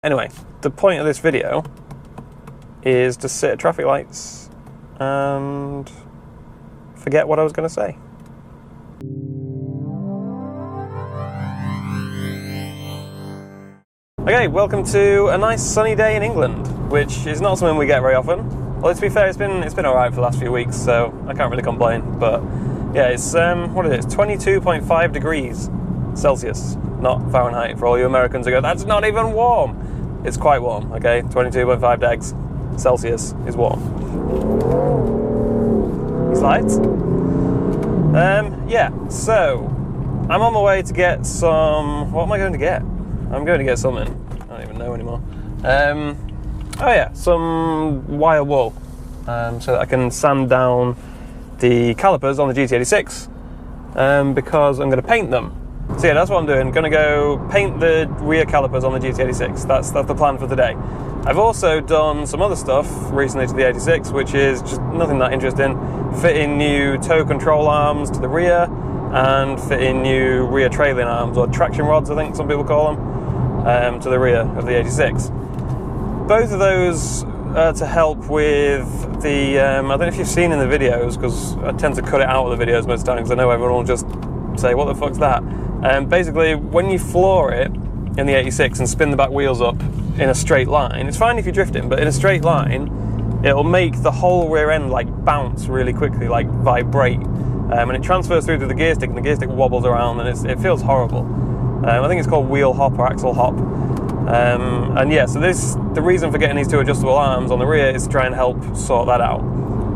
Anyway, the point of this video is to sit at traffic lights and forget what I was going to say. Okay, welcome to a nice sunny day in England, which is not something we get very often. Well, to be fair, it's been alright for the last few weeks, so I can't really complain. But yeah, it's what it is, 22.5 degrees Celsius, not Fahrenheit. For all you Americans who go, that's not even warm. It's quite warm, okay? 22.5 degs Celsius is warm. These lights. Yeah, so I'm on my way to get some. What am I going to get? I'm going to get something. I don't even know anymore. Oh yeah, some wire wool, so that I can sand down the calipers on the GT86, because I'm going to paint them. So yeah, that's what I'm doing. Going to go paint the rear calipers on the GT86. That's the plan for today. I've also done some other stuff recently to the 86, which is just nothing that interesting. Fitting new tow control arms to the rear, and fitting new rear trailing arms, or traction rods I think some people call them, to the rear of the 86. Both of those to help with the, I don't know if you've seen in the videos, because I tend to cut it out of the videos most times, because I know everyone will just say, what the fuck's that? Basically, when you floor it in the 86 and spin the back wheels up in a straight line, it's fine if you're drifting, but in a straight line, it'll make the whole rear end like bounce really quickly, like vibrate, and it transfers through to the gear stick, and the gear stick wobbles around, and it feels horrible. I think it's called wheel hop or axle hop. And yeah, so the reason for getting these two adjustable arms on the rear is to try and help sort that out.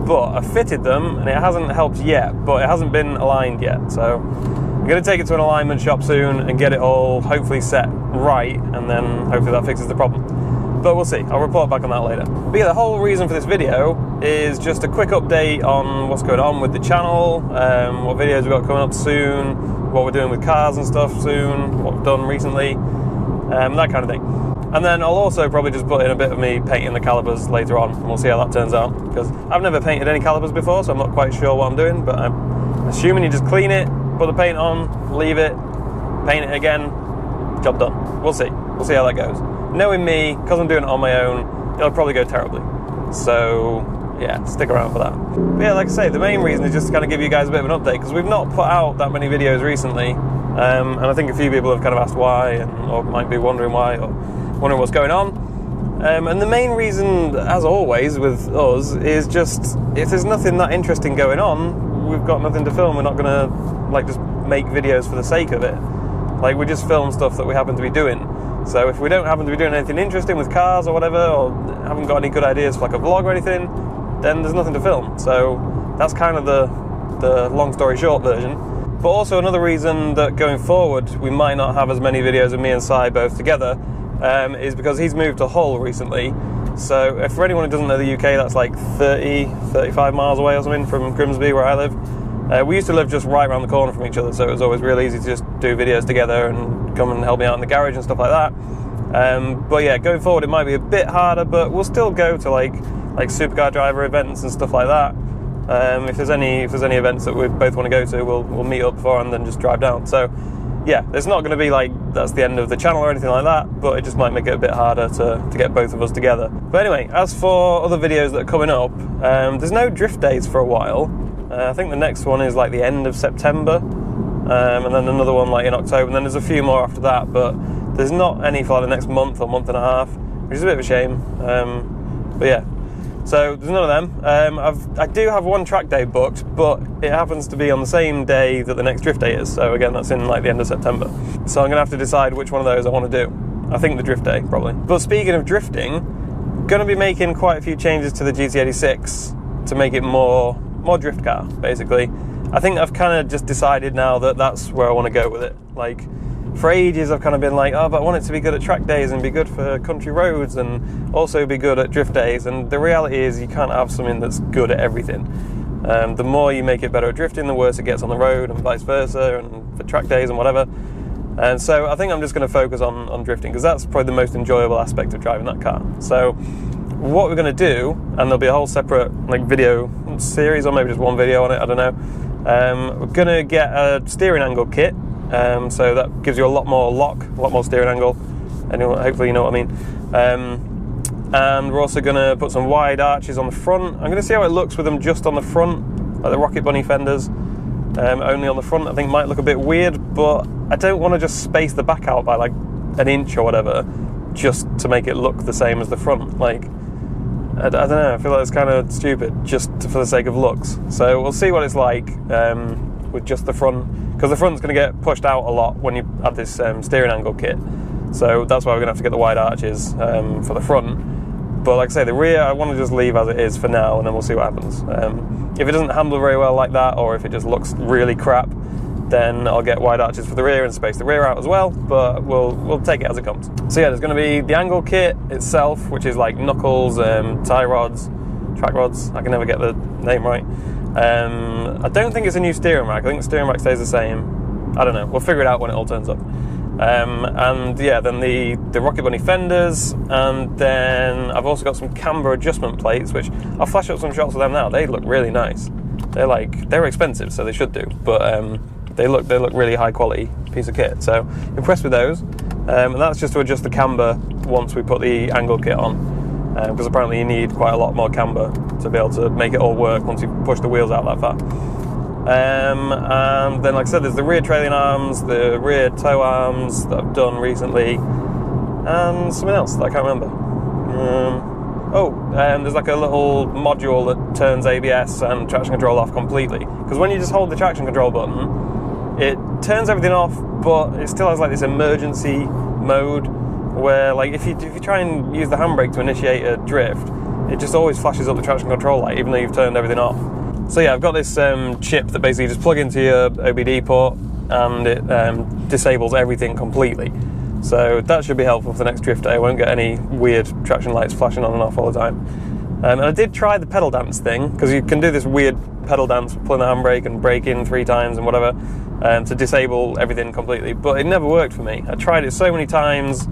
But I fitted them, and it hasn't helped yet, but it hasn't been aligned yet, so I'm going to take it to an alignment shop soon and get it all hopefully set right, and then hopefully that fixes the problem. But we'll see, I'll report back on that later. But yeah, the whole reason for this video is just a quick update on what's going on with the channel, what videos we've got coming up soon, what we're doing with cars and stuff soon, what we've done recently, that kind of thing. And then I'll also probably just put in a bit of me painting the calipers later on, and we'll see how that turns out, because I've never painted any calipers before, so I'm not quite sure what I'm doing, but I'm assuming you just clean it, put the paint on, leave it, paint it again, job done. We'll see how that goes. Knowing me, because I'm doing it on my own, it'll probably go terribly. So yeah, stick around for that. But yeah, like I say, the main reason is just to kind of give you guys a bit of an update, because we've not put out that many videos recently, and I think a few people have kind of asked why, or might be wondering why, or wondering what's going on. And the main reason, as always with us, is just if there's nothing that interesting going on, we've got nothing to film. We're not gonna like just make videos for the sake of it. Like, we just film stuff that we happen to be doing. So if we don't happen to be doing anything interesting with cars or whatever, or haven't got any good ideas for like a vlog or anything, then there's nothing to film. So that's kind of the long story short version. But also another reason that going forward we might not have as many videos of me and Si both together, is because he's moved to Hull recently. So if for anyone who doesn't know the UK, that's like 35 miles away or something from Grimsby, where I live. We used to live just right around the corner from each other, so it was always real easy to just do videos together and come and help me out in the garage and stuff like that. But yeah, going forward it might be a bit harder, but we'll still go to like supercar driver events and stuff like that. If there's any events that we both want to go to, we'll meet up before and then just drive down. So yeah, it's not going to be like that's the end of the channel or anything like that, but it just might make it a bit harder to get both of us together. But anyway, as for other videos that are coming up, there's no drift days for a while. I think the next one is like the end of September, and then another one like in October, and then there's a few more after that, but there's not any for like the next month or month and a half, which is a bit of a shame. But yeah, so there's none of them. I do have one track day booked, but it happens to be on the same day that the next drift day is, so again, that's in like the end of September. So I'm going to have to decide which one of those I want to do. I think the drift day, probably. But speaking of drifting, going to be making quite a few changes to the GT86 to make it more drift car, basically. I think I've kind of just decided now that that's where I want to go with it. Like, for ages I've kind of been like, oh, but I want it to be good at track days and be good for country roads and also be good at drift days, and the reality is you can't have something that's good at everything. The more you make it better at drifting, the worse it gets on the road, and vice versa, and for track days and whatever. And so I think I'm just going to focus on drifting, because that's probably the most enjoyable aspect of driving that car. So what we're going to do, and there'll be a whole separate like video series, or maybe just one video on it, I don't know. We're going to get a steering angle kit, so that gives you a lot more lock, a lot more steering angle, Anyone, hopefully you know what I mean. And we're also going to put some wide arches on the front. I'm going to see how it looks with them just on the front, like the Rocket Bunny fenders. Only on the front, I think might look a bit weird, but I don't want to just space the back out by like an inch or whatever, just to make it look the same as the front. Like, I don't know, I feel like it's kind of stupid, just for the sake of looks. So we'll see what it's like with just the front, because the front's going to get pushed out a lot when you add this steering angle kit. So that's why we're going to have to get the wide arches for the front. But like I say, the rear I want to just leave as it is for now, and then we'll see what happens. If it doesn't handle very well like that, or if it just looks really crap, then I'll get wide arches for the rear and space the rear out as well, but we'll take it as it comes. So yeah, there's going to be the angle kit itself, which is like knuckles, tie rods, track rods, I can never get the name right. I don't think it's a new steering rack, I think the steering rack stays the same. I don't know, we'll figure it out when it all turns up. And yeah, then the Rocket Bunny fenders, and then I've also got some camber adjustment plates, which I'll flash up some shots of them now. They look really nice. They're expensive, so they should do, but they look really high quality piece of kit. So impressed with those, and that's just to adjust the camber once we put the angle kit on, because apparently you need quite a lot more camber to be able to make it all work once you push the wheels out that far. And then, like I said, there's the rear trailing arms, the rear tow arms that I've done recently, and something else that I can't remember. There's like a little module that turns ABS and traction control off completely. Because when you just hold the traction control button, it turns everything off, but it still has like this emergency mode where, like, if you try and use the handbrake to initiate a drift, it just always flashes up the traction control light, even though you've turned everything off. So yeah, I've got this chip that basically just plug into your OBD port, and it disables everything completely. So that should be helpful for the next drift day. I won't get any weird traction lights flashing on and off all the time. And I did try the pedal dance thing, because you can do this weird pedal dance, pulling the handbrake and braking 3 times and whatever, to disable everything completely, but it never worked for me. I tried it so many times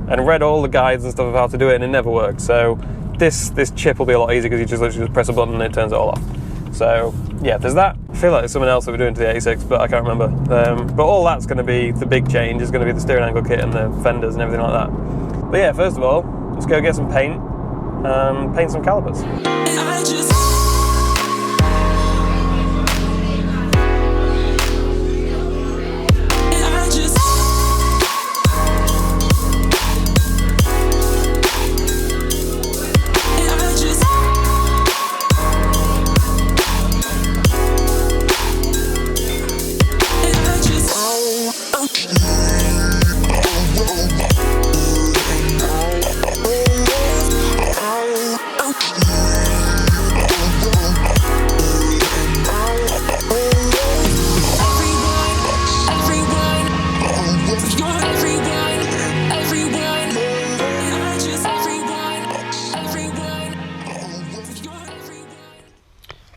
and read all the guides and stuff of how to do it, and it never worked. So this chip will be a lot easier, because you just literally just press a button and it turns it all off. So yeah, there's that. I feel like there's something else that we're doing to the 86, but I can't remember. But all that's going to be the big change, is going to be the steering angle kit and the fenders and everything like that. But yeah, first of all, let's go get some paint and paint some calipers.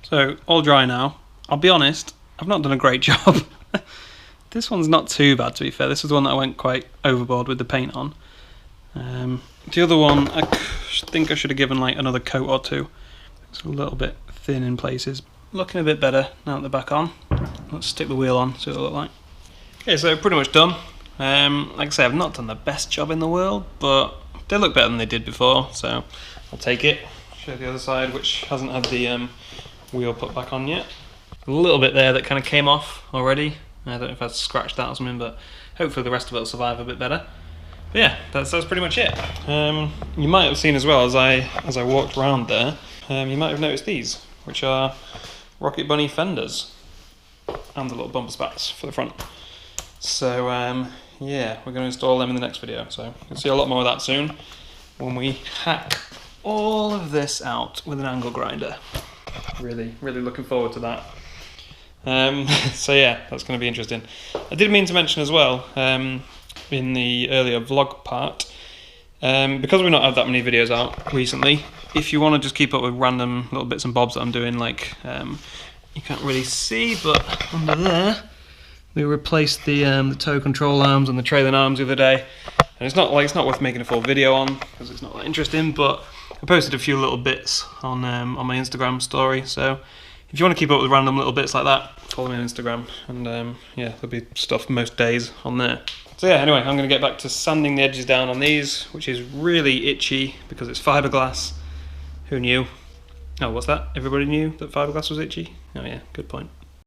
So, all dry now. I'll be honest, I've not done a great job. This one's not too bad, to be fair. This is the one that I went quite overboard with the paint on. The other one, I think I should have given like another coat or two. It's a little bit thin in places. Looking a bit better now that they're back on. Let's stick the wheel on, see what they look like. Okay, so pretty much done. Like I say, I've not done the best job in the world, but they look better than they did before, so I'll take it. Show the other side, which hasn't had the wheel put back on yet. A little bit there that kind of came off already. I don't know if I scratched that or something, but hopefully the rest of it will survive a bit better. But yeah, that's pretty much it. You might have seen as well, as I walked around there, you might have noticed these, which are Rocket Bunny fenders and the little bumper spats for the front. So yeah, we're going to install them in the next video, so you'll see a lot more of that soon when we hack all of this out with an angle grinder. Really looking forward to that. So yeah, that's going to be interesting. I did mean to mention as well, in the earlier vlog part, because we've not had that many videos out recently, if you want to just keep up with random little bits and bobs that I'm doing, like, you can't really see, but under there, we replaced the tow control arms and the trailing arms the other day, and it's not worth making a full video on, because it's not that interesting, but I posted a few little bits on my Instagram story, so if you want to keep up with random little bits like that, follow me on Instagram, and yeah, there'll be stuff most days on there. So yeah, anyway, I'm going to get back to sanding the edges down on these, which is really itchy because it's fiberglass. Who knew? Oh, what's that? Everybody knew that fiberglass was itchy? Oh yeah, good point.